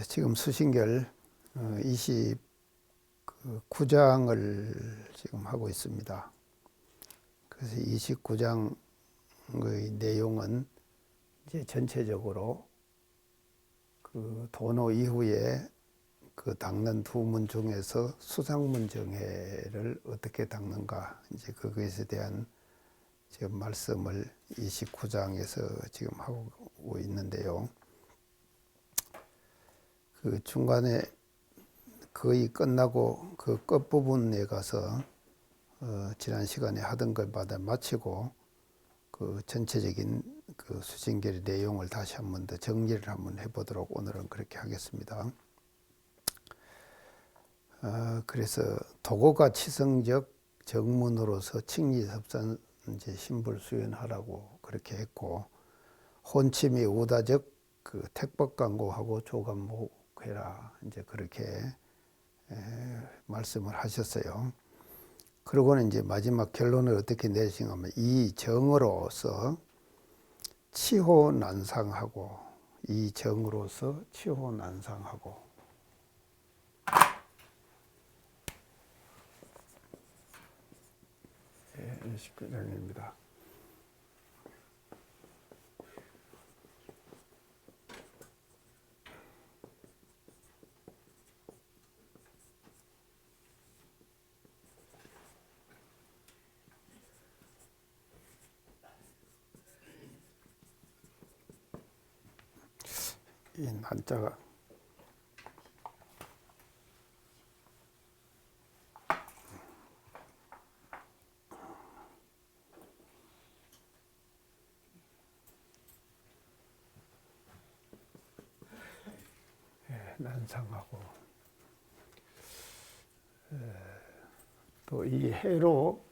지금 수신결 29장을 지금 하고 있습니다. 그래서 29장의 내용은 이제 전체적으로 그 도노 이후에 그 닦는 두 문 중에서 수상문 정해를 어떻게 닦는가, 이제 그것에 대한 지금 말씀을 29장에서 지금 하고 있는데요. 그 중간에 거의 끝나고 그 끝부분에 가서 지난 시간에 하던 것마다 마치고 그 전체적인 그 수신결의 내용을 다시 한 번 더 정리를 한번 해보도록 오늘은 그렇게 하겠습니다. 그래서 도고가 치성적 정문으로서 칭리섭산 이제 신불 수연하라고 그렇게 했고, 혼침이 우다적 그 택법강고하고 조감목해라 이제 그렇게 말씀을 하셨어요. 그러고는 이제 마지막 결론을 어떻게 내시냐면 이 정으로서 치호난상하고, 이 정으로서 치호난상하고, 예, 29장입니다. 이 난자가 난상하고, 또 이 해로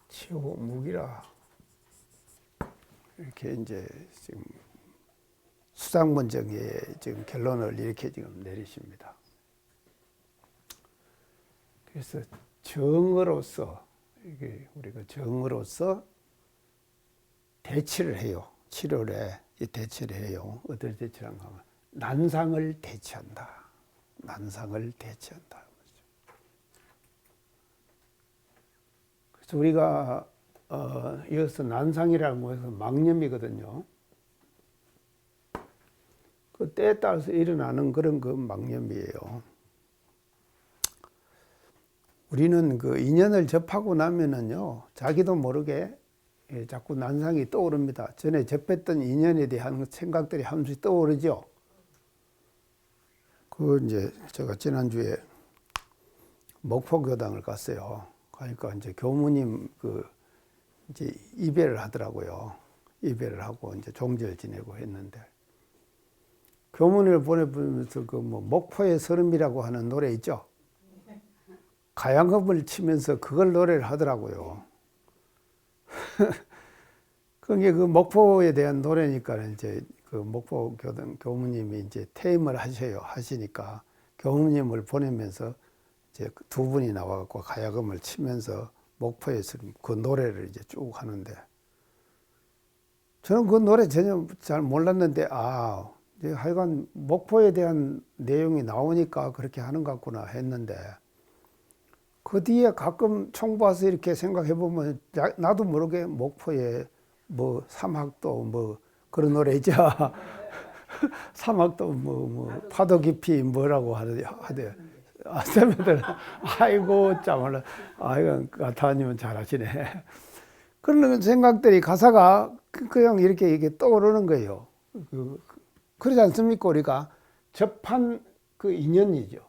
치호묵이라 이렇게 이제 지금 수상문정의 지금 결론을 이렇게 지금 내리십니다. 그래서 정으로서, 이게 우리가 정으로서 대치를 해요. 7월에 이 대치를 해요. 어떨 대치를 하면 난상을 대치한다. 난상을 대치한다. 그래서 우리가 이어서 난상이라는 것은 망념이거든요. 그 때에 따라서 일어나는 그런 그 망념이에요. 우리는 그 인연을 접하고 나면은요, 자기도 모르게 자꾸 난상이 떠오릅니다. 전에 접했던 인연에 대한 생각들이 한 번씩 떠오르죠. 그 이제 제가 지난주에 목포교당을 갔어요. 그러니까 이제 교무님 그 이제 이별을 하더라고요. 이별을 하고 이제 종절 지내고 했는데, 교문을 보내보면서 그 뭐 목포의 서름이라고 하는 노래 있죠. 가양음을 치면서 그걸 노래를 하더라고요. 그게 그 목포에 대한 노래니까 이제 그 목포 교무님이 이제 퇴임을 하시니까 교무님을 보내면서 이제 두 분이 나와갖고 가야금을 치면서 목포에서 그 노래를 이제 쭉 하는데, 저는 그 노래 전혀 잘 몰랐는데, 이제 하여간 목포에 대한 내용이 나오니까 그렇게 하는 것 같구나 했는데, 그 뒤에 가끔 총봐서 이렇게 생각해보면 나도 모르게 목포에 뭐 사막도 뭐 그런 노래 있죠. 사막도 뭐 파도 깊이 뭐라고 하대. 선배들, 아이고 참말로, 아이고 가타님은 잘하시네. 그런 생각들이 가사가 그냥 이렇게 떠오르는 거예요. 그러지 않습니까? 우리가 접한 그 인연이죠.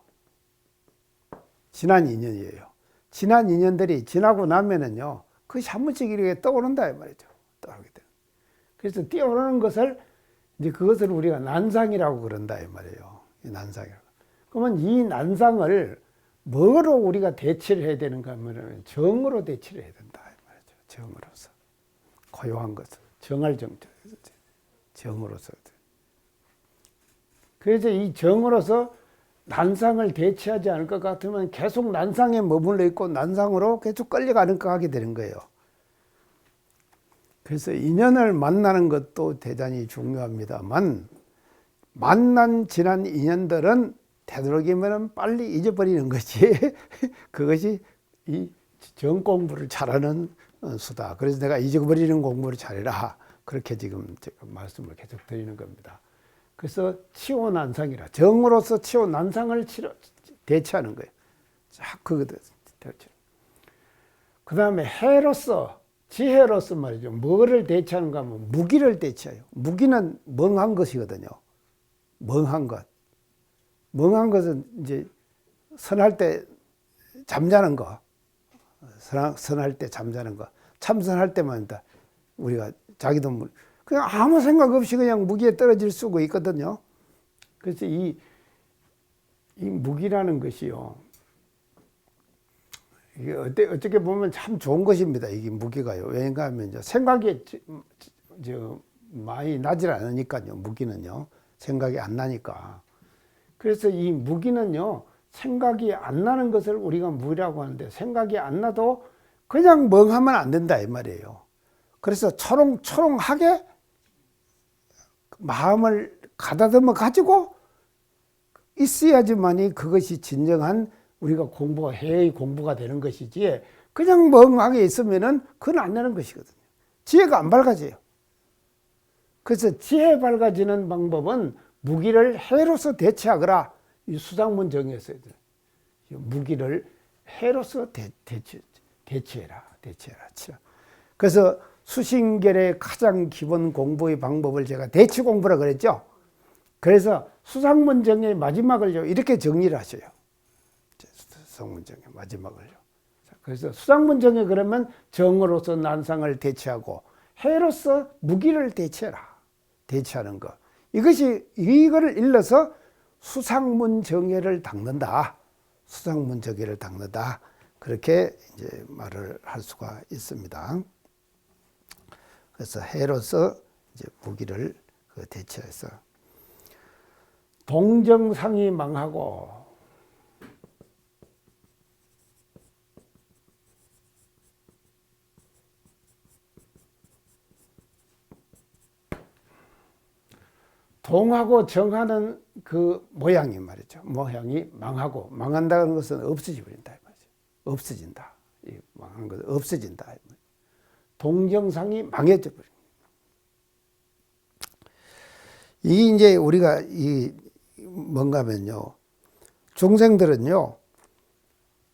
지난 인연이에요. 지난 인연들이 지나고 나면은요, 그것이 한 번씩 이렇게 떠오른다 이 말이죠. 떠오르게 돼요. 그래서 떠오르는 것을 이제 그것을 우리가 난상이라고 그런다 이 말이에요. 이 난상이라고. 그러면 이 난상을 뭐로 우리가 대치를 해야 되는가 하면 정으로 대치를 해야 된다 이 말이죠. 정으로서 고요한 것을 정할 정자, 정으로서. 그래서 이 정으로서 난상을 대체하지 않을 것 같으면 계속 난상에 머물러 있고 난상으로 계속 끌려가는 것 하게 되는 거예요. 그래서 인연을 만나는 것도 대단히 중요합니다만 만난 지난 인연들은 되도록이면 빨리 잊어버리는 것이 그것이 이 정공부를 잘하는 수다. 그래서 내가 잊어버리는 공부를 잘해라. 그렇게 지금 제가 말씀을 계속 드리는 겁니다. 그래서 치유 난상이라 정으로서 치유 난상을 대체하는 거예요. 자꾸 그 다음에 해로서 지혜로서 말이죠. 뭐를 대체하는가 하면 무기를 대체해요. 무기는 멍한 것이거든요. 멍한 것. 멍한 것은 이제 선할 때 잠자는 거. 선할 때 잠자는 거. 참선할 때만 우리가 자기도 그냥 아무 생각 없이 그냥 무기에 떨어질 수가 있거든요. 그래서 이 무기라는 것이요. 이게 어떻게 보면 참 좋은 것입니다. 이게 무기가요. 왜냐 하면 생각이 많이 나질 않으니까요. 무기는요. 생각이 안 나니까. 그래서 이 무기는요. 생각이 안 나는 것을 우리가 무라고 하는데 생각이 안 나도 그냥 멍하면 안 된다 이 말이에요. 그래서 초롱초롱하게 마음을 가다듬어 가지고 있어야지만이 그것이 진정한 우리가 해의 공부가 되는 것이지 그냥 멍하게 있으면은 그건 안 되는 것이거든요. 지혜가 안 밝아져요. 그래서 지혜 밝아지는 방법은 무기를 해로서 대체하거라. 이 수상문 정의에서 무기를 해로서 대체해라. 그래서 수신결의 가장 기본 공부의 방법을 제가 대치 공부라 그랬죠. 그래서 수상문 정의 마지막을 이렇게 정리를 하셔요. 수상문 정의 마지막을요. 그래서 수상문 정의 그러면 정으로서 난상을 대체하고 해로서 무기를 대체하는 것. 이거를 일러서 수상문 정의를 닦는다. 수상문 정의를 닦는다. 그렇게 이제 말을 할 수가 있습니다. 그래서 해로서 이제 무기를 대체해서 동정상이 망하고 동하고 정하는 그 모양이 말이죠. 모양이 망하고 망한다는 것은 없어져 버린다 이 말이죠. 없어진다. 이 망하는 것은 없어진다. 동정상이 망해져 버립니다. 이 이제 우리가 뭔가면요. 중생들은요.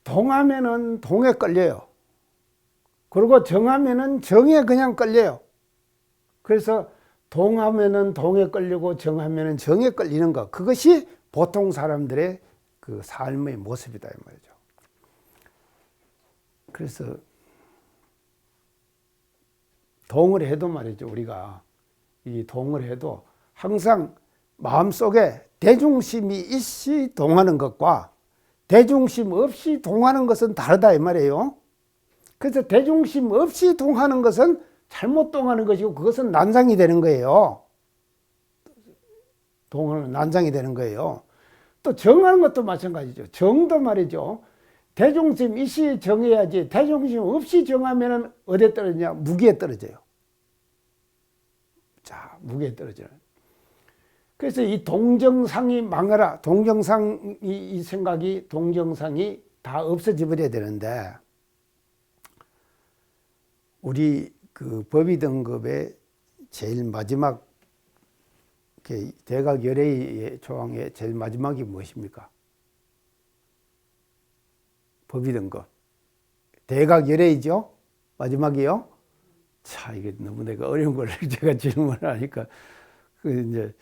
동하면은 동에 끌려요. 그리고 정하면은 정에 그냥 끌려요. 그래서 동하면은 동에 끌리고 정하면은 정에 끌리는 것. 그것이 보통 사람들의 그 삶의 모습이다 이 말이죠. 그래서 동을 해도 말이죠. 우리가 이 동을 해도 항상 마음속에 대중심이 있이 동하는 것과 대중심 없이 동하는 것은 다르다 이 말이에요. 그래서 대중심 없이 동하는 것은 잘못 동하는 것이고 그것은 난상이 되는 거예요. 동하는 난상이 되는 거예요. 또 정하는 것도 마찬가지죠. 정도 말이죠. 대중심 있이 정해야지 대중심 없이 정하면 어디에 떨어지냐? 무기에 떨어져요. 자, 무기에 떨어져요. 그래서 이 동정상이 망하라. 동정상이 이 생각이 동정상이 다 없어져 버려야 되는데 우리 그 법의 등급의 제일 마지막 대각 열애의 조항의 제일 마지막이 무엇입니까? 법의 등급 대각 열애이죠. 마지막이요. 자, 이게 너무 내가 어려운 걸 제가 질문을 하니까 그 이제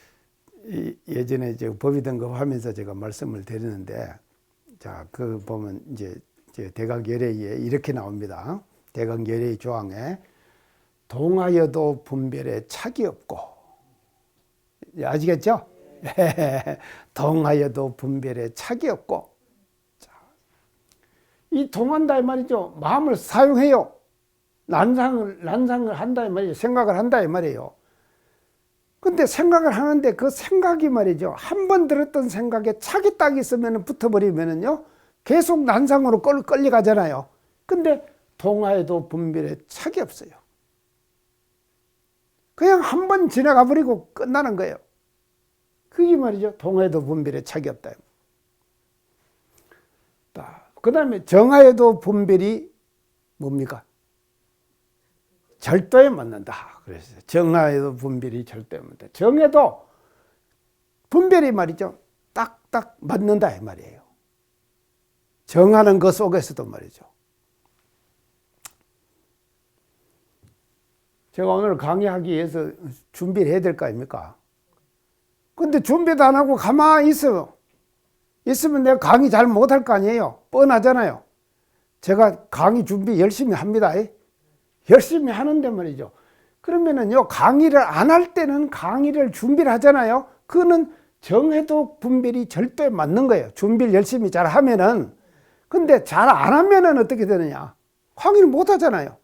예전에 저 법의 등급 하면서 제가 말씀을 드리는데 자, 그 보면 이제 대각 열애에 이렇게 나옵니다. 대각 열애의 조항에 동하여도 분별에 착이 없고 아시겠죠? 동하여도 분별에 착이 없고 자, 이 동한다 이 말이죠. 마음을 사용해요. 난상을 한다 이 말이에요. 생각을 한다 이 말이에요. 근데 생각을 하는데 그 생각이 말이죠. 한 번 들었던 생각에 착이 딱 있으면 붙어버리면은요. 계속 난상으로 끌려가잖아요. 근데 동화에도 분별에 착이 없어요. 그냥 한 번 지나가 버리고 끝나는 거예요. 그게 말이죠. 동화에도 분별에 착이 없다. 그 다음에 정화에도 분별이 뭡니까? 절도에 맞는다. 그래서 정화에도 분별이 절도에 맞는다. 정에도 분별이 말이죠. 딱딱 맞는다 이 말이에요. 정하는 것 속에서도 말이죠. 제가 오늘 강의하기 위해서 준비를 해야 될 거 아닙니까? 근데 준비도 안 하고 가만히 있으면 내가 강의 잘 못할 거 아니에요. 뻔하잖아요. 제가 강의 준비 열심히 합니다. 열심히 하는데 말이죠. 그러면은요, 강의를 안 할 때는 강의를 준비를 하잖아요. 그거는 정해도 분별이 절도에 맞는 거예요. 준비를 열심히 잘 하면은. 근데 잘 안 하면은 어떻게 되느냐? 강의를 못 하잖아요.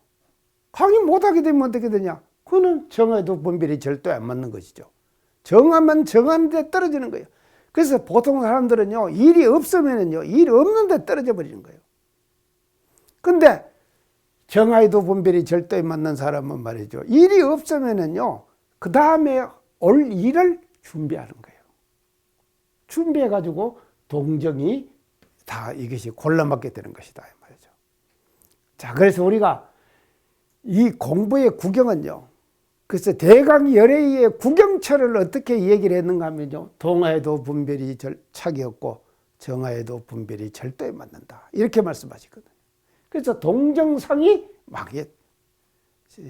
강의 못 하게 되면 어떻게 되냐? 그거는 정해도 분별이 절도에 안 맞는 것이죠. 정하면 정하는데 떨어지는 거예요. 그래서 보통 사람들은요, 일이 없으면은요, 일이 없는데 떨어져 버리는 거예요. 근데 정하에도 분별이 절도에 맞는 사람은 말이죠. 일이 없으면은요, 그 다음에 올 일을 준비하는 거예요. 준비해가지고 동정이 다 이것이 골라맞게 되는 것이다. 말이죠. 자, 그래서 우리가 이 공부의 구경은요, 그래서 대강열애의 구경처를 어떻게 얘기를 했는가 하면요, 동하에도 분별이 착이 없고 정하에도 분별이 절도에 맞는다. 이렇게 말씀하시거든요. 그래서 동정상이 막에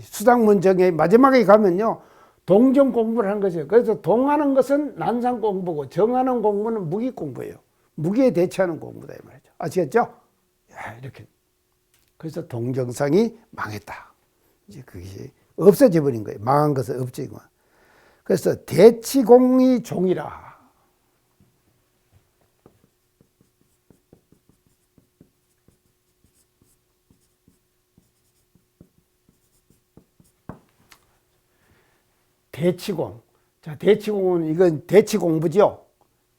수상문정의 마지막에 가면요, 동정 공부를 하는 것이에요. 그래서 동하는 것은 난상 공부고 정하는 공부는 무기 공부예요. 무기에 대처하는 공부다 이 말이죠. 아시겠죠? 이렇게. 그래서 동정상이 망했다. 이제 그것이 없어져 버린 거예요. 망한 것은 없지만. 그래서 대치공이 종이라. 대치공. 자, 대치공은 이건 대치공부죠.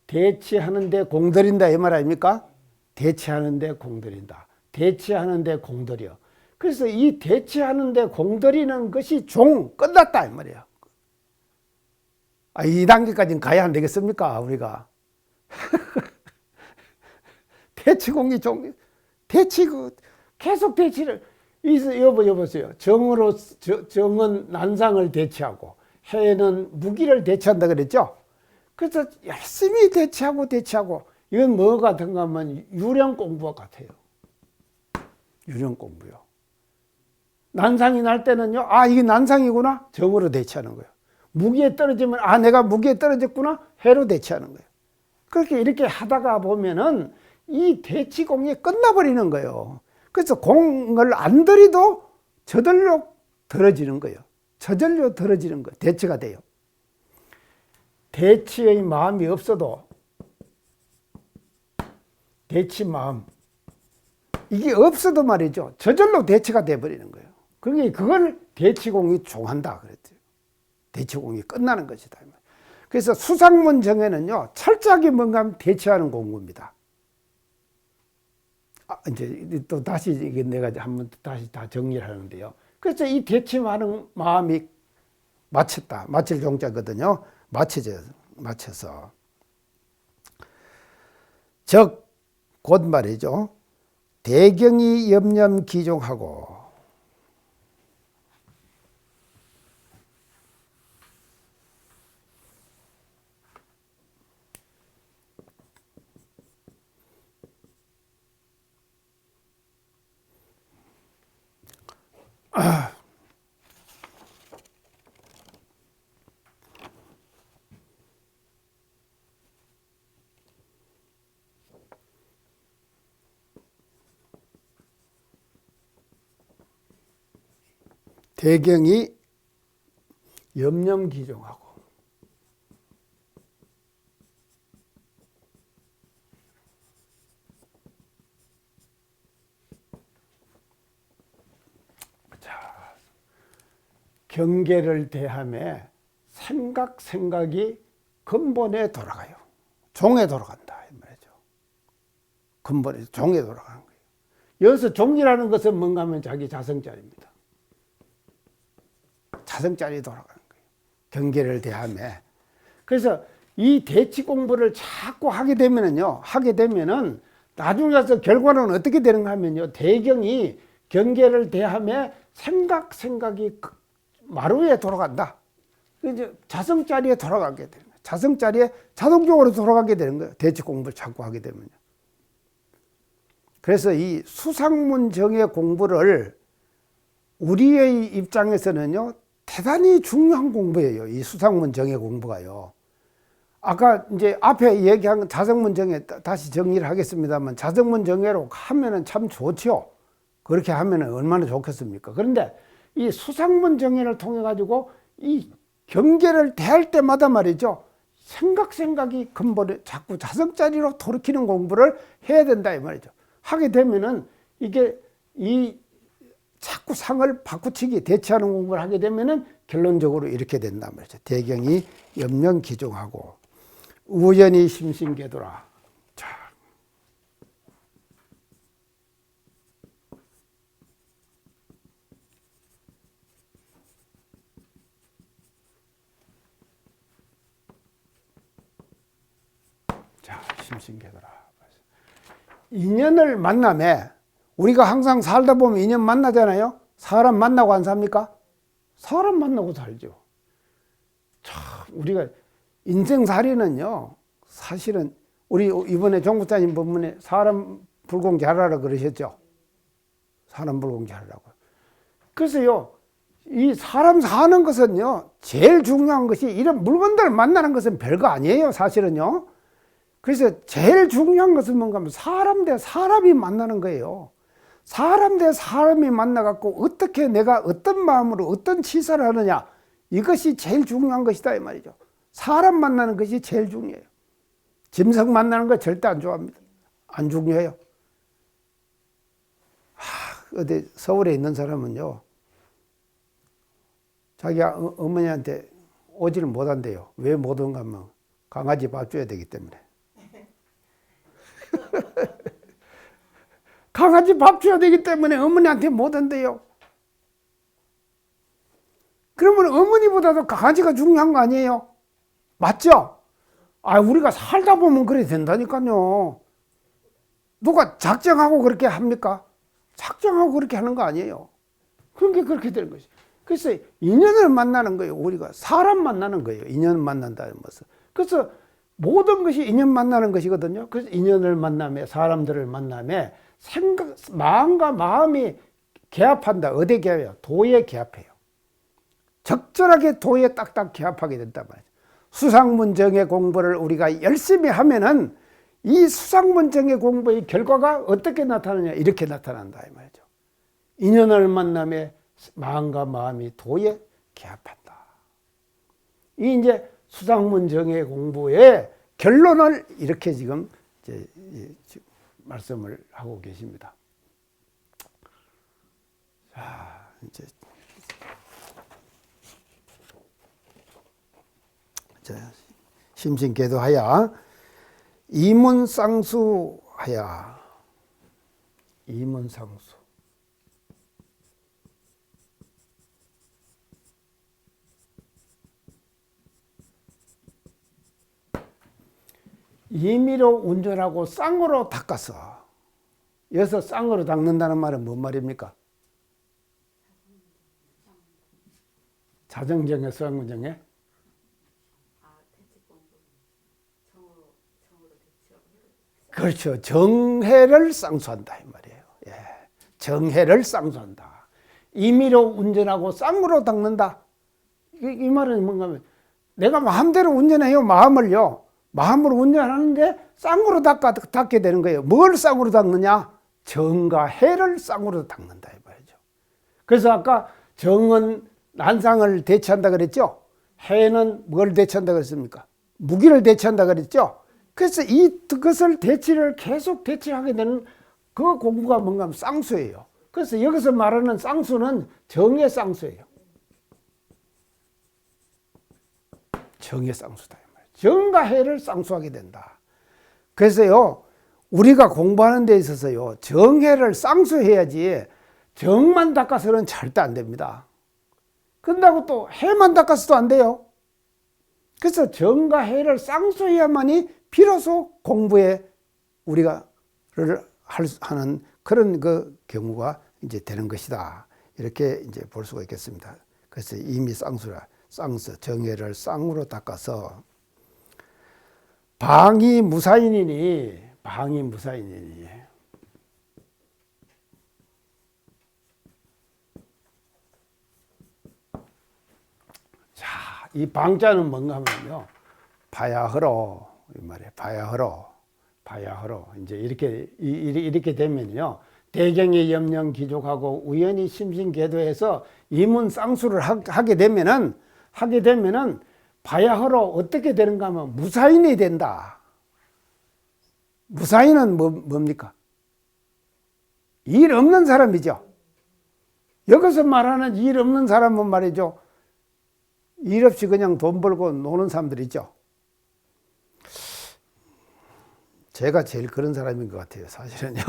대치하는데 공들인다 이 말 아닙니까? 대치하는데 공들인다. 대치하는데 공들여. 그래서 이 대치하는데 공들이는 것이 끝났다 이 말이에요. 이 단계까지는 가야 안 되겠습니까 우리가? 대치공이 계속 대치를 여보세요. 정은 난상을 대치하고 해는 무기를 대치한다 그랬죠. 그래서 열심히 대치하고 이건 뭐 같은가 하면 유령 공부와 같아요. 유령 공부요. 난상이 날 때는요, 이게 난상이구나. 정으로 대치하는 거예요. 무기에 떨어지면 내가 무기에 떨어졌구나. 해로 대치하는 거예요. 그렇게 이렇게 하다가 보면은 이 대치공이 끝나버리는 거예요. 그래서 공을 안 들이도 저절로 들어지는 거예요. 저절로 들어지는 거예요. 대치가 돼요. 대치의 마음이 없어도 대치 마음 이게 없어도 말이죠. 저절로 대치가 돼버리는 거예요. 그걸 대치공이 종한다 그랬죠. 대치공이 끝나는 것이다. 그래서 수상문 정에는요, 철저하게 뭔가 하면 대치하는 공부입니다. 이제 또 다시 이게 내가 한번 다시 다 정리를 하는데요. 그래서 이 대치하는 마음이 마칠 종자거든요. 맞춰서. 곧 말이죠. 대경이 염념기종하고 대경이 염념기종하고 경계를 대함에 생각이 근본에 돌아가요. 종에 돌아간다 이 말이죠. 근본에 종에 돌아가는 거예요. 여기서 종이라는 것은 뭔가 하면 자기 자성짜리입니다. 자성짜리 돌아가는 거예요. 경계를 대하며. 그래서 이 대치 공부를 자꾸 하게 되면은 나중에 가서 결과는 어떻게 되는가 하면요. 대경이 경계를 대하며 생각이 마루에 돌아간다. 이제 자성짜리에 돌아가게 되는 거예요. 자성짜리에 자동적으로 돌아가게 되는 거예요. 대치 공부를 자꾸 하게 되면요. 그래서 이 수상문 정의 공부를 우리의 입장에서는요, 대단히 중요한 공부예요. 이 수상문 정의 공부가요. 아까 이제 앞에 얘기한 자성문 정의 다시 정리를 하겠습니다만, 자성문 정의로 하면은 참 좋죠. 그렇게 하면은 얼마나 좋겠습니까? 그런데 이 수상문 정의를 통해 가지고 이 경계를 대할 때마다 말이죠. 생각이 근본에 자꾸 자성짜리로 돌이키는 공부를 해야 된다 이 말이죠. 하게 되면은 이게 이 자꾸 상을 바꾸치기 대치하는 공부를 하게 되면은 결론적으로 이렇게 된단 말이죠. 대경이 염명기종하고 우연히 심신계도라. 자, 심신계도라. 인연을 만남에 우리가 항상 살다 보면 인연 만나잖아요. 사람 만나고 안 삽니까? 사람 만나고 살죠. 참 우리가 인생살이는요, 사실은 우리 이번에 종부자님 법문에 사람 불공 잘하라 그러셨죠. 사람 불공 잘하라고. 그래서요, 이 사람 사는 것은요, 제일 중요한 것이 이런 물건들 만나는 것은 별거 아니에요, 사실은요. 그래서 제일 중요한 것은 뭔가 하면 사람 대 사람이 만나는 거예요. 사람 대 사람이 만나갖고 어떻게 내가 어떤 마음으로 어떤 치사를 하느냐, 이것이 제일 중요한 것이다 이 말이죠. 사람 만나는 것이 제일 중요해요. 짐승 만나는 거 절대 안 좋아합니다. 안 중요해요. 어디 서울에 있는 사람은요, 자기 어머니한테 오지를 못한대요. 왜 못 온가 하면 강아지 밥 줘야 되기 때문에. 강아지 밥 줘야 되기 때문에 어머니한테 못 온대요. 그러면 어머니보다도 강아지가 중요한 거 아니에요? 맞죠? 우리가 살다 보면 그래 된다니까요. 누가 작정하고 그렇게 합니까? 작정하고 그렇게 하는 거 아니에요. 그러니까 그렇게 되는 것이. 그래서 인연을 만나는 거예요. 우리가 사람 만나는 거예요. 인연을 만난다는 것은. 그래서 모든 것이 인연 만나는 것이거든요. 그래서 인연을 만나며 사람들을 만나며 마음과 마음이 개합한다. 어디에 개합해요? 도에 개합해요. 적절하게 도에 딱딱 개합하게 된단 말이죠. 수상문정의 공부를 우리가 열심히 하면은 이 수상문정의 공부의 결과가 어떻게 나타나냐, 이렇게 나타난다 이 말이죠. 인연을 만나며 마음과 마음이 도에 개합한다. 이 이제 수상문정의 공부의 결론을 이렇게 지금 말씀을 하고 계십니다. 자, 이제 심신계도하야 이문상수하야 이문상수. 임의로 운전하고 쌍으로 닦아서. 여기서 쌍으로 닦는다는 말은 뭔 말입니까? 자정정에 수학문정에? 그렇죠. 정해를 쌍수한다 이 말이에요. 예. 정해를 쌍수한다. 임의로 운전하고 쌍으로 닦는다. 이 말은 뭔가 하면 내가 마음대로 운전해요. 마음을요. 마음으로 운전하는데 쌍으로 닦게 되는 거예요. 뭘 쌍으로 닦느냐? 정과 해를 쌍으로 닦는다 이 말이죠. 그래서 아까 정은 난상을 대체한다 그랬죠. 해는 뭘 대체한다 그랬습니까? 무기를 대체한다 그랬죠. 그래서 이것을 계속 대체하게 되는 그 공부가 뭔가 하면 쌍수예요. 그래서 여기서 말하는 쌍수는 정의 쌍수예요. 정의 쌍수다. 정과 해를 쌍수하게 된다. 그래서요, 우리가 공부하는 데 있어서요, 정해를 쌍수해야지 정만 닦아서는 절대 안 됩니다. 그런다고 또 해만 닦아서도 안 돼요. 그래서 정과 해를 쌍수해야만이 비로소 공부에 우리가 하는 그런 그 경우가 이제 되는 것이다. 이렇게 이제 볼 수가 있겠습니다. 그래서 이미 쌍수, 정해를 쌍으로 닦아서 방이 무사인이니. 자, 이 방자는 뭔가 하면요, 바야흐로, 이 말이에요. 바야흐로. 이제 이렇게 되면요, 대경의 염령 기족하고 우연히 심신계도해서 이문 쌍수를 하게 되면은 바야흐로 어떻게 되는가 하면 무사인이 된다. 무사인은 뭡니까? 일 없는 사람이죠. 여기서 말하는 일 없는 사람은 말이죠, 일 없이 그냥 돈 벌고 노는 사람들이죠. 제가 제일 그런 사람인 것 같아요, 사실은요.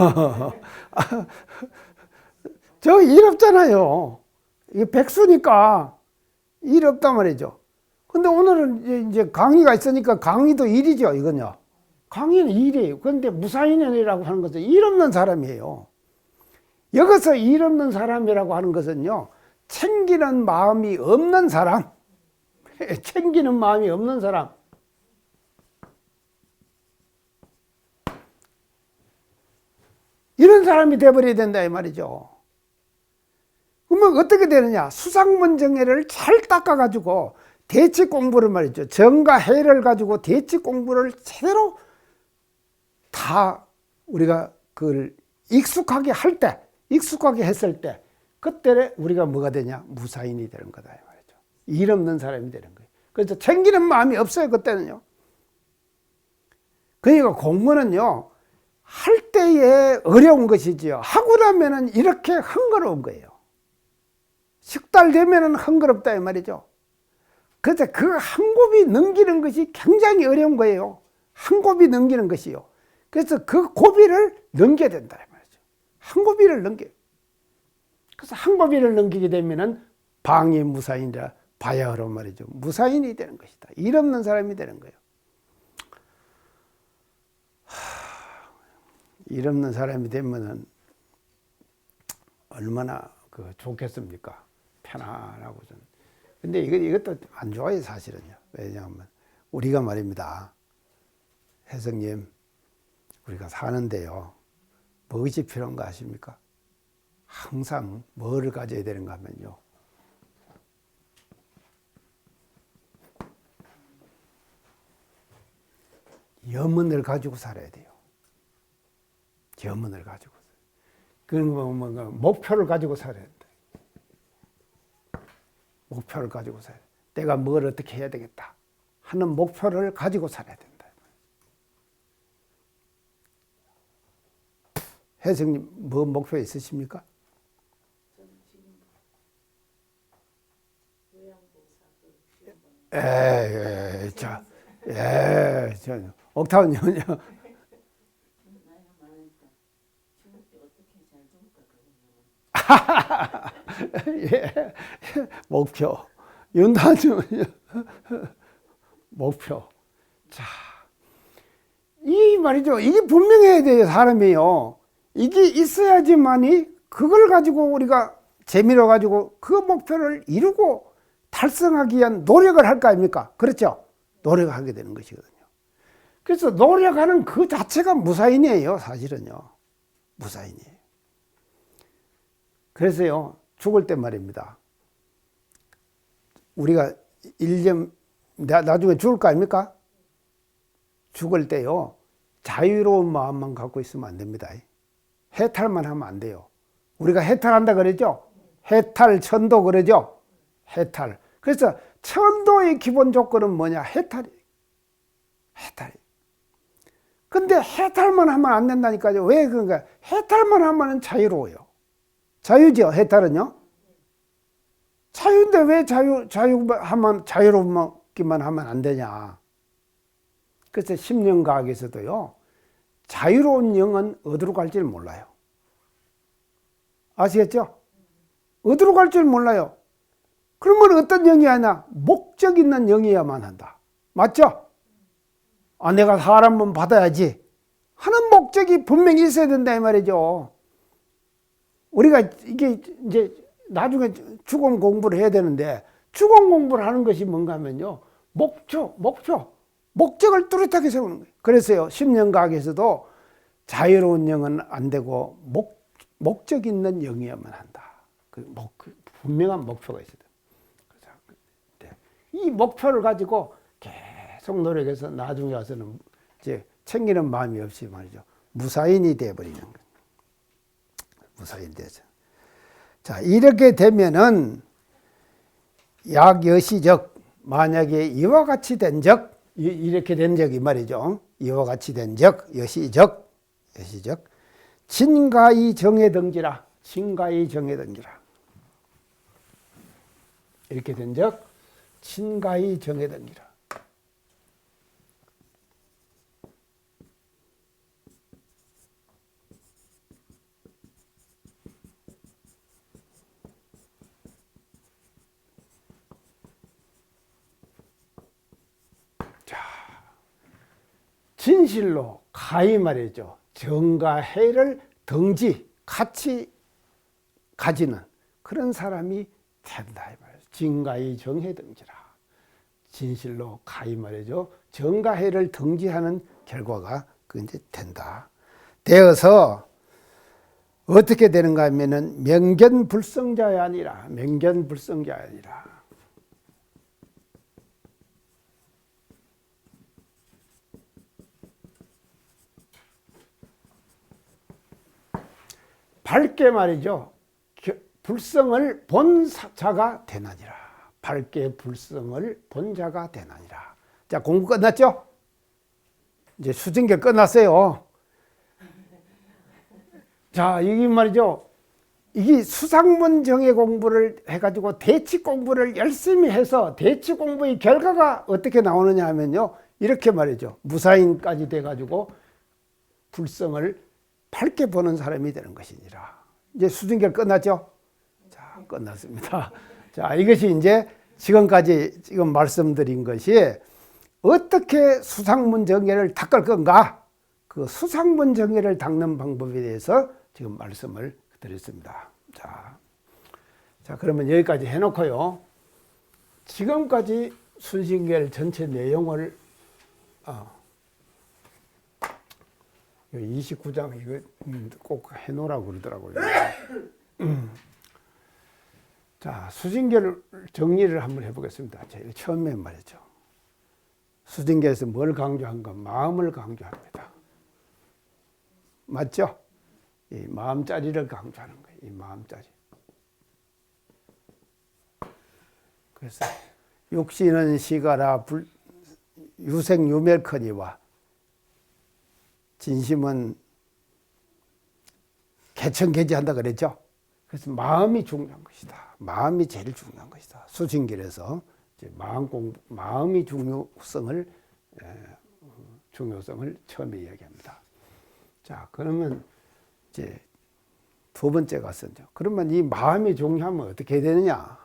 저 일 없잖아요. 이게 백수니까 일 없단 말이죠. 근데 오늘은 이제 강의가 있으니까 강의도 일이죠, 이건요. 강의는 일이에요. 그런데 무사인이라고 하는 것은 일 없는 사람이에요. 여기서 일 없는 사람이라고 하는 것은요, 챙기는 마음이 없는 사람. 챙기는 마음이 없는 사람. 이런 사람이 되어버려야 된다 이 말이죠. 그러면 어떻게 되느냐? 수상문정해를 잘 닦아가지고 대치 공부를 말이죠. 정과 해를 가지고 대치 공부를 제대로 다 우리가 그걸 익숙하게 했을 때, 그때 우리가 뭐가 되냐? 무사인이 되는 거다 이 말이죠. 일 없는 사람이 되는 거예요. 그래서 챙기는 마음이 없어요, 그때는요. 그러니까 공부는요, 할 때에 어려운 것이지요. 하고 나면은 이렇게 헝거로운 거예요. 식달되면은 헝거롭다 이 말이죠. 그래서 그 한 곱이 넘기는 것이 굉장히 어려운 거예요. 한 곱이 넘기는 것이요. 그래서 그 고비를 넘겨야 된다 이 말이죠. 한 고비를 넘겨요. 그래서 한 고비를 넘기게 되면은 방이 무사인이라 바야흐로 말이죠. 무사인이 되는 것이다. 일 없는 사람이 되는 거예요. 일 없는 사람이 되면은 얼마나 좋겠습니까? 편안하고 좀. 근데 이것도 안 좋아요, 사실은요. 왜냐하면 우리가 말입니다. 혜성님, 우리가 사는데요, 무엇이 필요한가 아십니까? 항상 뭐를 가져야 되는가 하면요, 염원을 가지고 살아야 돼요. 염원을 가지고. 그건 목표를 가지고 살아야 된다. 목표를 가지고 살아야 돼. 내가 뭘 어떻게 해야 되겠다 하는 목표를 가지고 살아야 된다. 혜성님, 뭐 목표 있으십니까? 저는 지금 요양보호사 옥타운요. 예, 목표. 윤단주는요. 목표. 자, 이 말이죠. 이게 분명해야 돼요, 사람이요. 이게 있어야지만이 그걸 가지고 우리가 재미로 가지고 그 목표를 이루고 달성하기 위한 노력을 할 거 아닙니까? 그렇죠? 노력하게 되는 것이거든요. 그래서 노력하는 그 자체가 무사인이에요, 사실은요. 무사인이에요. 그래서요, 죽을 때 말입니다. 우리가 나중에 죽을 거 아닙니까? 죽을 때요, 자유로운 마음만 갖고 있으면 안 됩니다. 해탈만 하면 안 돼요. 우리가 해탈한다 그러죠? 해탈, 천도 그러죠? 해탈. 그래서 천도의 기본 조건은 뭐냐? 해탈이. 근데 해탈만 하면 안 된다니까요. 왜 그런가? 해탈만 하면 자유로워요. 자유죠, 해탈은요? 자유인데 왜 자유하면 자유롭게 싶기만 하면 안 되냐. 그래서 심령과학에서도요, 자유로운 영은 어디로 갈지를 몰라요. 아시겠죠? 어디로 갈지를 몰라요. 그러면 어떤 영이 하나? 목적 있는 영이야만 한다. 맞죠? 아, 내가 사람은 받아야지 하는 목적이 분명히 있어야 된다 이 말이죠. 우리가 이게 이제 나중에 죽음 공부를 해야 되는데, 죽음 공부를 하는 것이 뭔가 하면요, 목적을 뚜렷하게 세우는 거예요. 그래서요, 심령과학에서도 자유로운 영은 안 되고 목적 있는 영이어야만 한다. 그 분명한 목표가 있어야 돼요. 이 목표를 가지고 계속 노력해서 나중에 와서는 이제 챙기는 마음이 없이 말이죠, 무사인이 되어버리는 거예요. 무사인이 되죠. 자, 이렇게 되면은 약여시적, 만약에 이와 같이 된 적, 이렇게 된 적이 말이죠. 이와 같이 된 적, 여시적, 진가이 정해등지라. 진가이 정해등지라. 이렇게 된 적, 진가이 정해등지라. 진실로 가히 말이죠, 정과 해를 등지 같이 가지는 그런 사람이 된다 이 말이죠. 진가히 정해등지라. 진실로 가히 말이죠, 정과 해를 등지하는 결과가 그 이제 된다. 되어서 어떻게 되는가 하면은 명견불성자야 아니라, 명견불성자야 아니라. 밝게 말이죠, 불성을 본 자가 되나니라. 밝게 불성을 본 자가 되나니라. 자, 공부 끝났죠? 이제 수징계 끝났어요. 자, 이게 말이죠, 이게 수상문 정해 공부를 해가지고 대치 공부를 열심히 해서 대치 공부의 결과가 어떻게 나오느냐 하면요, 이렇게 말이죠, 무사인까지 돼가지고 불성을 밝게 보는 사람이 되는 것이니라. 이제 수준결 끝났죠? 자, 끝났습니다. 자, 이것이 이제 지금까지 지금 말씀드린 것이 어떻게 수상문 정해를 닦을 건가? 그 수상문 정해를 닦는 방법에 대해서 지금 말씀을 드렸습니다. 자, 그러면 여기까지 해놓고요, 지금까지 순신결 전체 내용을 29장 이거 꼭 해놓으라고 그러더라고요. 자, 수징계를 정리를 한번 해보겠습니다. 제일 처음에 말이죠, 수징계에서 뭘 강조한가? 마음을 강조합니다. 맞죠? 이 마음자리를 강조하는 거예요. 이 마음자리. 그래서 육신은 시가라 유생유멸커니와 진심은 개천개지한다 그랬죠. 그래서 마음이 중요한 것이다. 마음이 제일 중요한 것이다. 수징결에서 이제 마음이 중요성을 처음에 이야기합니다. 자, 그러면 이제 두 번째 가서 그러면 이 마음이 중요하면 어떻게 해야 되느냐?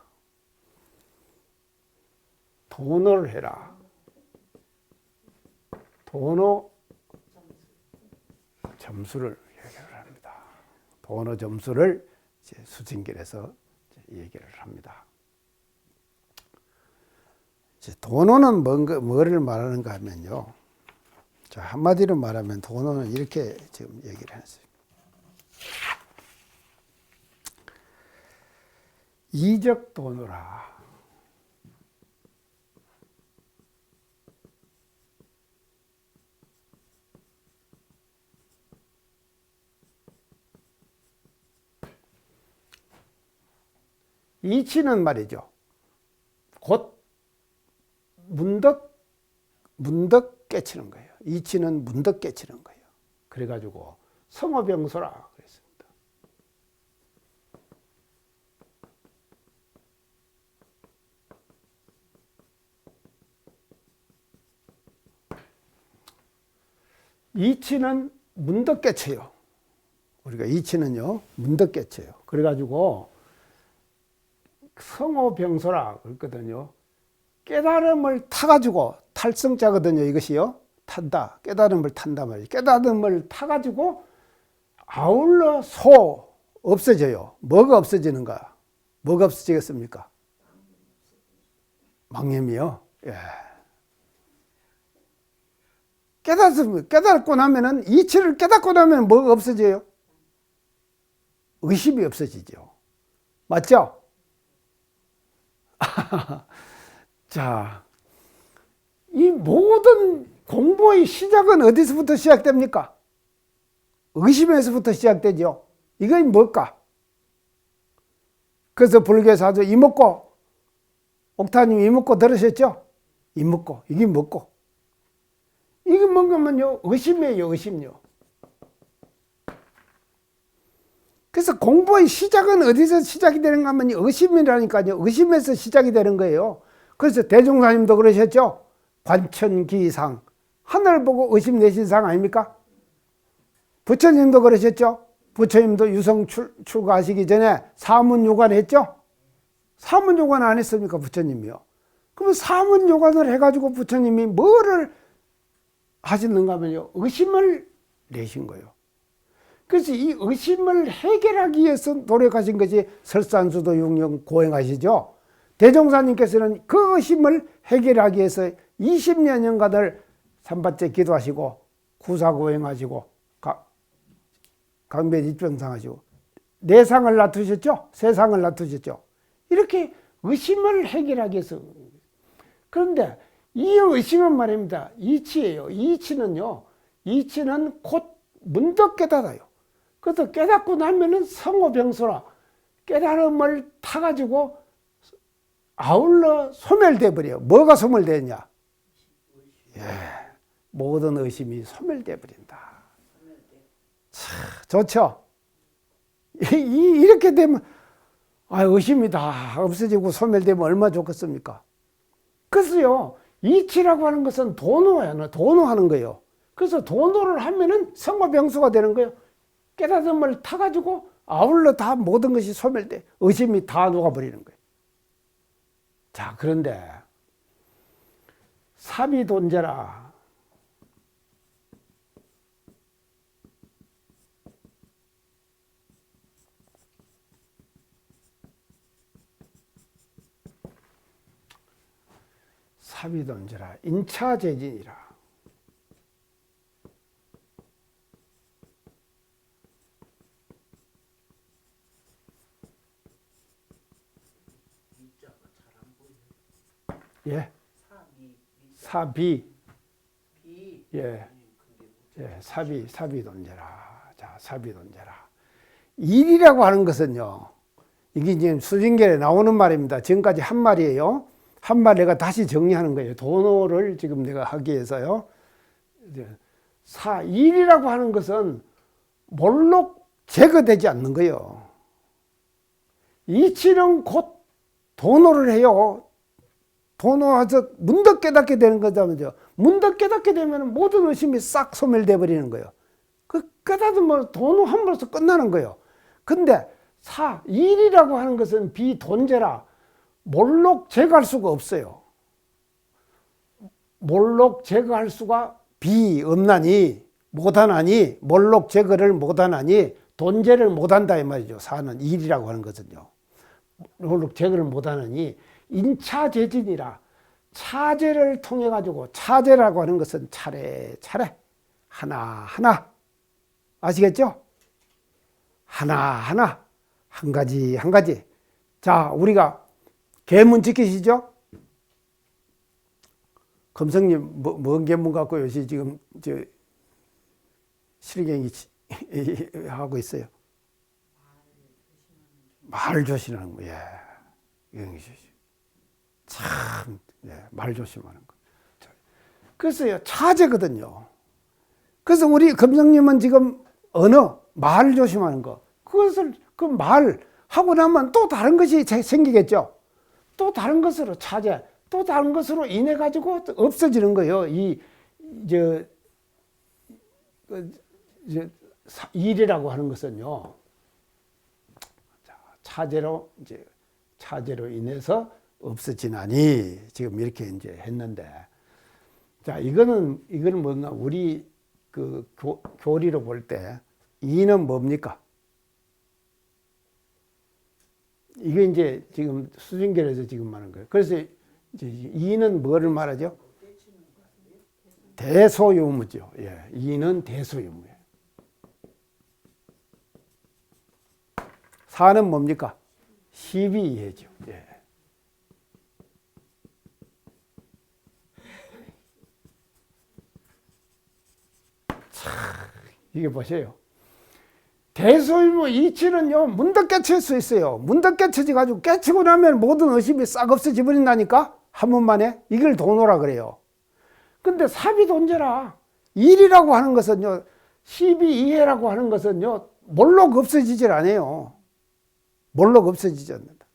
도노를 해라. 도노 점수를 얘기를 합니다. 도노 점수를 이제 수징결에서 얘기를 합니다. 이제 도노는 뭐를 말하는가 하면요, 자, 한마디로 말하면 도노는 이렇게 지금 얘기를 했어요. 이적 도노라. 이치는 말이죠, 곧 문득 깨치는 거예요. 이치는 문득 깨치는 거예요. 그래가지고 성어병소라 그랬습니다. 이치는 문득깨쳐요. 우리가 이치는요, 문득깨쳐요. 그래가지고 성호병소라 그랬거든요. 깨달음을 타가지고, 탈성자거든요, 이것이요. 탄다. 깨달음을 탄다 말이에요. 깨달음을 타가지고 아울러 없어져요. 뭐가 없어지는가? 뭐가 없어지겠습니까? 망념이요. 예. 깨닫고 나면은, 이치를 깨닫고 나면 뭐가 없어져요? 의심이 없어지죠. 맞죠? 자, 이 모든 공부의 시작은 어디서부터 시작됩니까? 의심에서부터 시작되죠. 이건 뭘까? 그래서 불교사도 이먹고, 옥타님 이먹고 들으셨죠? 이먹고, 이게 먹고. 이게 뭔가면요, 의심이에요, 의심요. 그래서 공부의 시작은 어디서 시작이 되는가 하면 의심이라니까요. 의심에서 시작이 되는 거예요. 그래서 대종사님도 그러셨죠? 관천기상. 하늘 보고 의심 내신상 아닙니까? 부처님도 그러셨죠? 부처님도 유성 출가하시기 전에 사문요관 했죠? 사문요관 안 했습니까? 부처님이요. 그러면 사문요관을 해가지고 부처님이 뭐를 하시는가 하면요, 의심을 내신 거예요. 그래서 이 의심을 해결하기 위해서 노력하신 것이 설산수도 육령 고행하시죠. 대종사님께서는 그 의심을 해결하기 위해서 20년간을 삼바째 기도하시고 구사고행하시고 강변 입병상하시고 내상을 놔두셨죠. 세상을 놔두셨죠. 이렇게 의심을 해결하기 위해서. 그런데 이 의심은 말입니다, 이치예요. 이치는요, 이치는 곧 문득 깨달아요. 그래서 깨닫고 나면은 성호병소라, 깨달음을 타가지고 아울러 소멸돼 버려요. 뭐가 소멸되냐? 예, 모든 의심이 소멸돼 버린다. 참 좋죠. 이렇게 되면 의심이 다 없어지고 소멸되면 얼마나 좋겠습니까? 그래서요, 이치라고 하는 것은 도노예요. 도노하는 거예요. 그래서 도노를 하면은 성호병소가 되는 거예요. 깨달음을 타가지고 아울러 다 모든 것이 소멸돼. 의심이 다 녹아버리는 거예요. 자, 그런데 사비돈제라. 사비돈제라. 인차재진이라. 예. 사비. 예. 예. 사비돈제라. 자, 사비돈제라. 일이라고 하는 것은요, 이게 지금 수진결에 나오는 말입니다. 지금까지 한 말이에요. 한 말 내가 다시 정리하는 거예요. 도노를 지금 내가 하기 위해서요. 일이라고 하는 것은 몰록 제거되지 않는 거예요. 이치는 곧 도노를 해요. 도노해서 문득 깨닫게 되는 거잖아요. 문득 깨닫게 되면 모든 의심이 싹 소멸돼 버리는 거예요. 그 깨닫으면 도노 함으로써 끝나는 거예요. 근데 일이라고 하는 것은 비돈제라. 몰록 제거할 수가 없어요. 몰록 제거할 수가 없나니, 못하나니, 몰록 제거를 못하나니, 돈제를 못한다 이 말이죠. 사는 일이라고 하는 것은요. 몰록 제거를 못하느니, 인차재진이라. 차제를 통해 가지고, 차제라고 하는 것은 차례차례, 하나하나. 아시겠죠? 하나하나, 한 가지 한 가지. 자, 우리가 계문 지키시죠? 검성님, 뭔 계문 갖고 요새 지금 실갱이 하고 있어요? 말 조심하는 거. 예. 참, 예, 말 조심하는 거. 그래서요, 차제거든요. 그래서 우리 검성님은 지금 말 조심하는 거. 그것을, 그 말 하고 나면 또 다른 것이 생기겠죠? 또 다른 것으로 차제, 또 다른 것으로 인해 가지고 없어지는 거예요. 이제 일이라고 하는 것은요. 차제로 인해서 없어지나니 지금 이렇게 이제 했는데, 자 이거는 뭔가 우리 그 교리로 볼 때 이는 뭡니까? 이게 이제 지금 수준결에서 지금 하는 거예요. 그래서 이제 이는 뭐를 말하죠? 대소유무죠. 예, 이는 대소유무예요. 사는 뭡니까? 12이해죠. 예. 이게 보세요. 대소유무 이치는요, 문득 깨칠 수 있어요. 문득 깨쳐지 가지고 깨치고 나면 모든 의심이 싹 없어져 버린다니까? 한 번만에? 이걸 도노라 그래요. 근데 사비돈제라. 일이라고 하는 것은요, 12이해라고 하는 것은요, 몰록 없어지질 않아요. 몰록 없어지지 않는다.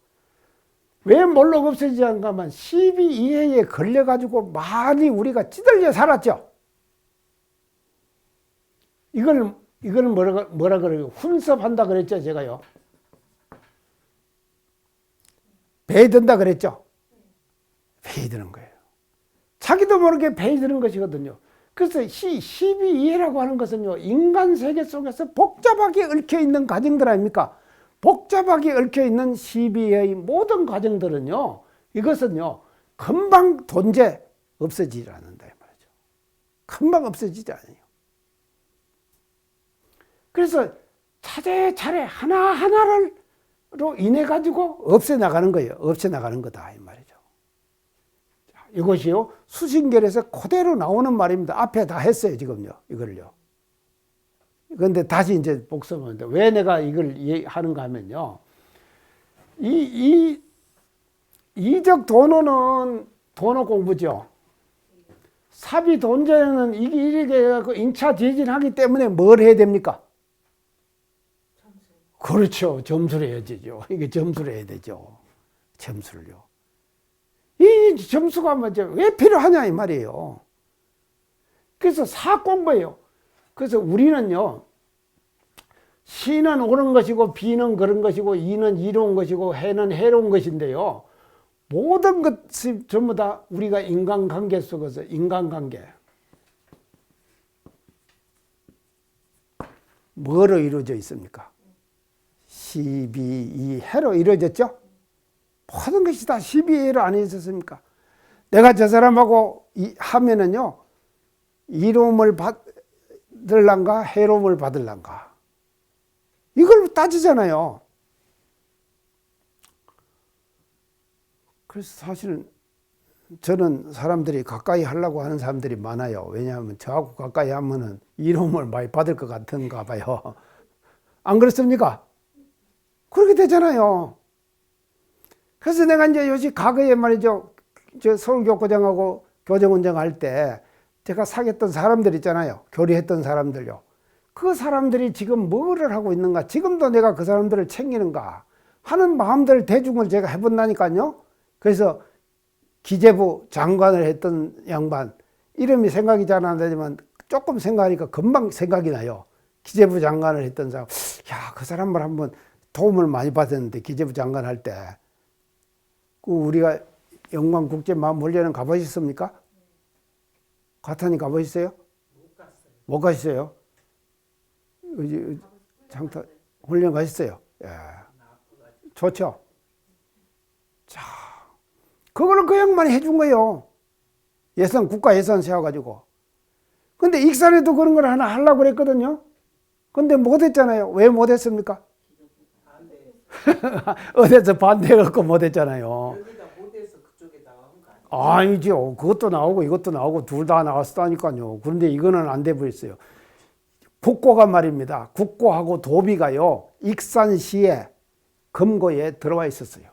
왜 몰록 없어지지 않는가 하면 12이해에 걸려가지고 많이 우리가 찌들려 살았죠. 이걸 뭐라 그래요? 훈섭한다 그랬죠, 제가요. 배에 든다 그랬죠. 배에 드는 거예요. 자기도 모르게 배에 드는 것이거든요. 그래서 12이해라고 하는 것은요, 인간 세계 속에서 복잡하게 얽혀 있는 과정들 아닙니까? 복잡하게 얽혀 있는 12이해의 모든 과정들은요, 이것은요, 금방 돈제 없어지지 않는다 이 말이죠. 금방 없어지지 않아요. 그래서 차례차례 하나하나로 인해 가지고 없애나가는 거예요. 없애나가는 거다 이 말이죠. 자, 이것이요, 수신결에서 그대로 나오는 말입니다. 앞에 다 했어요 지금요, 이걸요. 그런데 다시 이제 복습하는데, 왜 내가 이걸 하는가 하면요, 이적 도노는 도노 공부죠. 사비 돈제는 이게 인차 제진하기 때문에 뭘 해야 됩니까? 그렇죠. 점수를 해야 되죠. 이게 점수를 해야 되죠. 점수를요. 이 점수가 왜 필요하냐 이 말이에요. 그래서 사공부예요. 그래서 우리는요, 시는 옳은 것이고 비는 그런 것이고 이는 이로운 것이고 해는 해로운 것인데요, 모든 것이 전부 다 우리가 인간관계 속에서 인간관계 뭐로 이루어져 있습니까? 12해로 이루어졌죠? 모든 것이 다 12해로 안 있었습니까? 내가 저 사람하고 하면은요, 이로움을 받을란가 해로움을 받을란가, 이걸 따지잖아요. 그래서 사실은 저는 사람들이 가까이 하려고 하는 사람들이 많아요. 왜냐하면 저하고 가까이 하면은 이로움을 많이 받을 것 같은가 봐요. 안 그렇습니까? 그렇게 되잖아요. 그래서 내가 이제 요즘 과거에 말이죠, 저 서울교구장하고 교정운정 할 때 제가 사귀었던 사람들 있잖아요. 교류했던 사람들요. 그 사람들이 지금 뭐를 하고 있는가, 지금도 내가 그 사람들을 챙기는가 하는 마음들 대중을 제가 해본다니까요. 그래서 기재부 장관을 했던 양반, 이름이 생각이 잘 안 나지만 조금 생각하니까 금방 생각이 나요. 기재부 장관을 했던 사람, 야, 그 사람을 한번 도움을 많이 받았는데, 기재부 장관 할 때. 그 우리가 영광국제마을훈련 가보셨습니까? 과탄이 가보셨어요? 못 가셨어요? 장타 훈련 가셨어요? 예. 좋죠? 자, 그거를 그 양반이 해준 거예요. 국가 예산 세워가지고. 근데 익산에도 그런 걸 하나 하려고 그랬거든요. 근데 못했잖아요. 왜 못했습니까? 어디서 반대해갖고 못했잖아요. 여기다 못해서 그쪽에다 한 거 아니에요? 아니죠. 그것도 나오고 이것도 나오고 둘 다 나왔다니까요. 그런데 이거는 안 돼 버렸어요. 국고가 말입니다. 국고하고 도비가요, 익산시에 금고에 들어와 있었어요.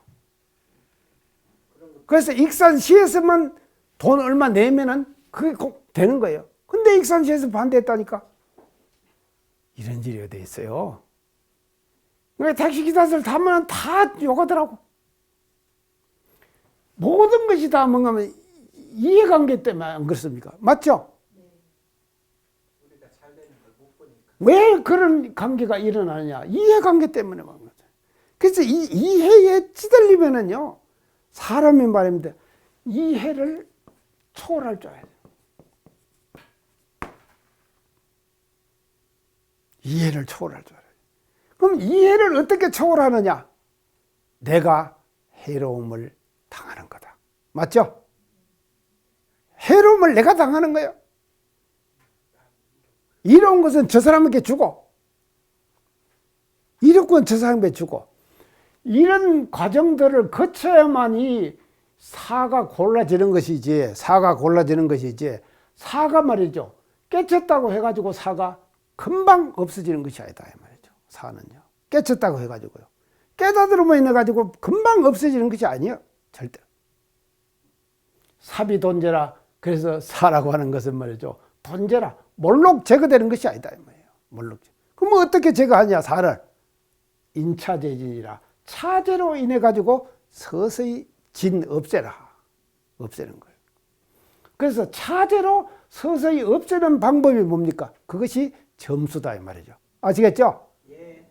그래서 익산시에서만 돈 얼마 내면은 그게 꼭 되는 거예요. 근데 익산시에서 반대했다니까. 이런 일이 어디 있어요. 택시기사들 타면 다 욕하더라고. 모든 것이 다 뭔가 하면 이해관계 때문에 안 그렇습니까? 맞죠? 우리가 잘 되는 걸 왜 그런 관계가 일어나느냐? 이해관계 때문에 그런 거죠. 그래서 이 이해에 찌들리면은요, 사람의 말입니다. 이해를 초월할 줄 알아야 돼요. 이해를 초월할 줄 알아요. 그럼 이해를 어떻게 초월하느냐? 내가 해로움을 당하는 거다. 맞죠? 해로움을 내가 당하는 거예요. 이런 것은 저 사람에게 주고, 이런 저 사람에게 주고, 이런 과정들을 거쳐야만이 사가 골라지는 것이지, 사가 골라지는 것이지, 사가 말이죠. 깨쳤다고 해가지고 사가 금방 없어지는 것이 아니다. 이 말이죠. 사는요. 깨쳤다고 해가지고요. 깨닫으로만 인해가지고 금방 없어지는 것이 아니에요. 절대. 사비 돈제라. 그래서 사라고 하는 것은 말이죠. 돈제라. 몰록 제거되는 것이 아니다. 이 말이에요. 몰록. 그럼 어떻게 제거하냐, 사를? 인차제진이라. 차제로 인해가지고 서서히 진 없애라. 없애는 거예요. 그래서 차제로 서서히 없애는 방법이 뭡니까? 그것이 점수다. 이 말이죠. 아시겠죠? 예.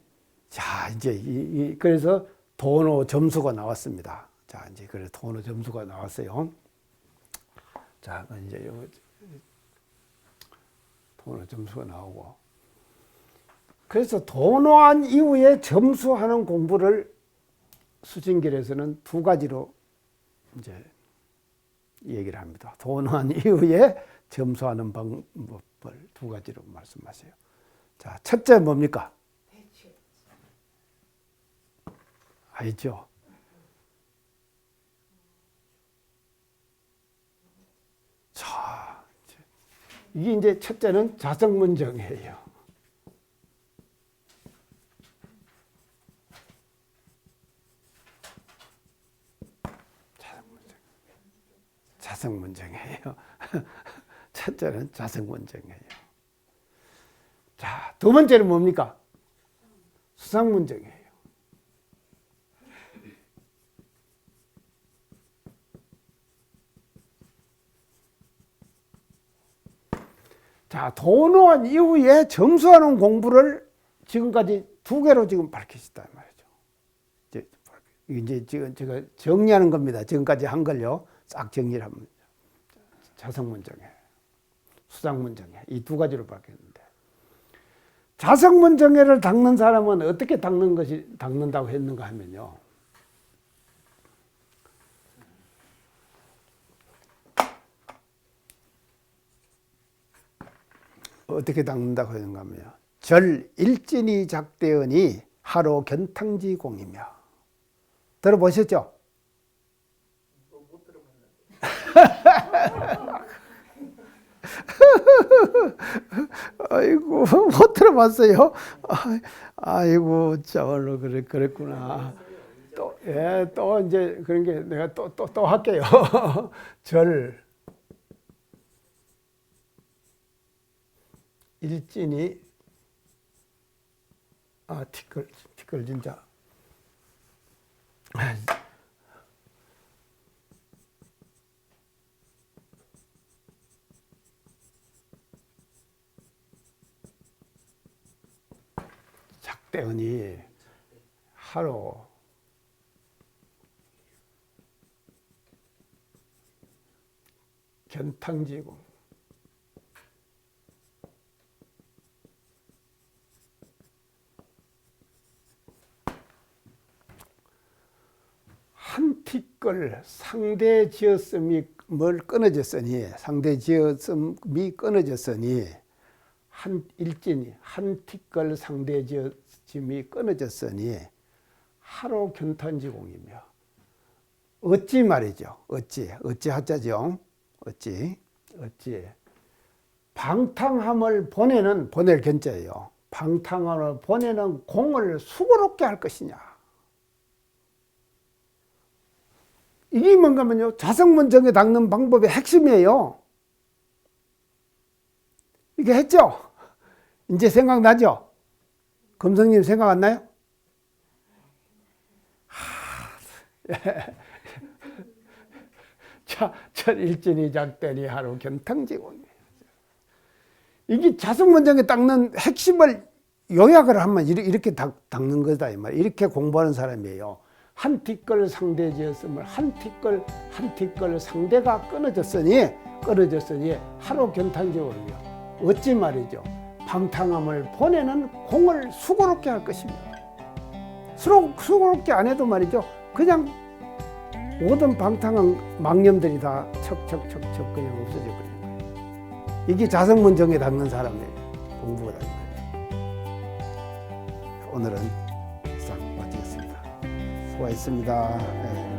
자, 이제 그래서 도노 점수가 나왔습니다. 자, 이제 그래서 도노 점수가 나왔어요. 자, 이제 도노 점수가 나오고. 그래서 도노한 이후에 점수하는 공부를 수진결에서는 두 가지로 이제 얘기를 합니다. 도노한 이후에 점수하는 방법을 두 가지로 말씀하세요. 자, 첫째 뭡니까? 알죠? 자, 이게 이제 첫째는 자성문정이에요. 자성문정이에요. 첫째는 자성문정이에요. 자, 두 번째는 뭡니까? 수상문정이에요. 자, 도노한 이후에 점수하는 공부를 지금까지 두 개로 지금 밝히셨단 말이죠. 이제 지금 제가 정리하는 겁니다. 지금까지 한 걸요. 싹 정리를 하면. 자성문정해, 수상문정해. 이 두 가지로 밝혔는데. 자성문정해를 닦는 사람은 어떻게 닦는다고 했는가 하면요. 어떻게 닦는다고 했는가 하면요. 절 일진이 작대언이 하로 견탕지공이며. 들어보셨죠? 못 들어봤는데. 아이고, 못 들어봤어요? 아이고, 저걸로 그랬구나. 또, 예, 또 이제 그런 게 내가 또 할게요. 절 일진이 티끌 진짜. 작대언이 하로 견탕지공. 한 티끌 상대 지었음이 상대 지었음이 끊어졌으니 한 일진이 한 티끌 상대 지었음이 끊어졌으니 하로 견탄지공이며. 어찌 말이죠. 어찌 하자죠. 어찌 방탕함을 보낼 견자예요. 방탕함을 보내는 공을 수고롭게 할 것이냐. 이게 뭔가 하면요. 자성문정에 닦는 방법의 핵심이에요. 이게 했죠? 이제 생각나죠? 검성님 생각 안 나요? 자, 일진이 작대니 하루 견탕지공이에요. 이게 자성문장에 닦는 핵심을 요약을 하면 이렇게 닦는 거다 이 말. 이렇게 공부하는 사람이에요. 한 티끌 상대지었음을 한 티끌 상대가 끊어졌으니 하루 견탄지오르며 어찌 말이죠. 방탕함을 보내는 공을 수고롭게 할 것입니다. 수고롭게 안 해도 말이죠. 그냥 모든 방탕한 망념들이 다 척척척척 그냥 없어져 버리는 거예요. 이게 자성문정에 닿는 사람의 공부가 다. 오늘은 이상 마치겠습니다. 수고하셨습니다. 네.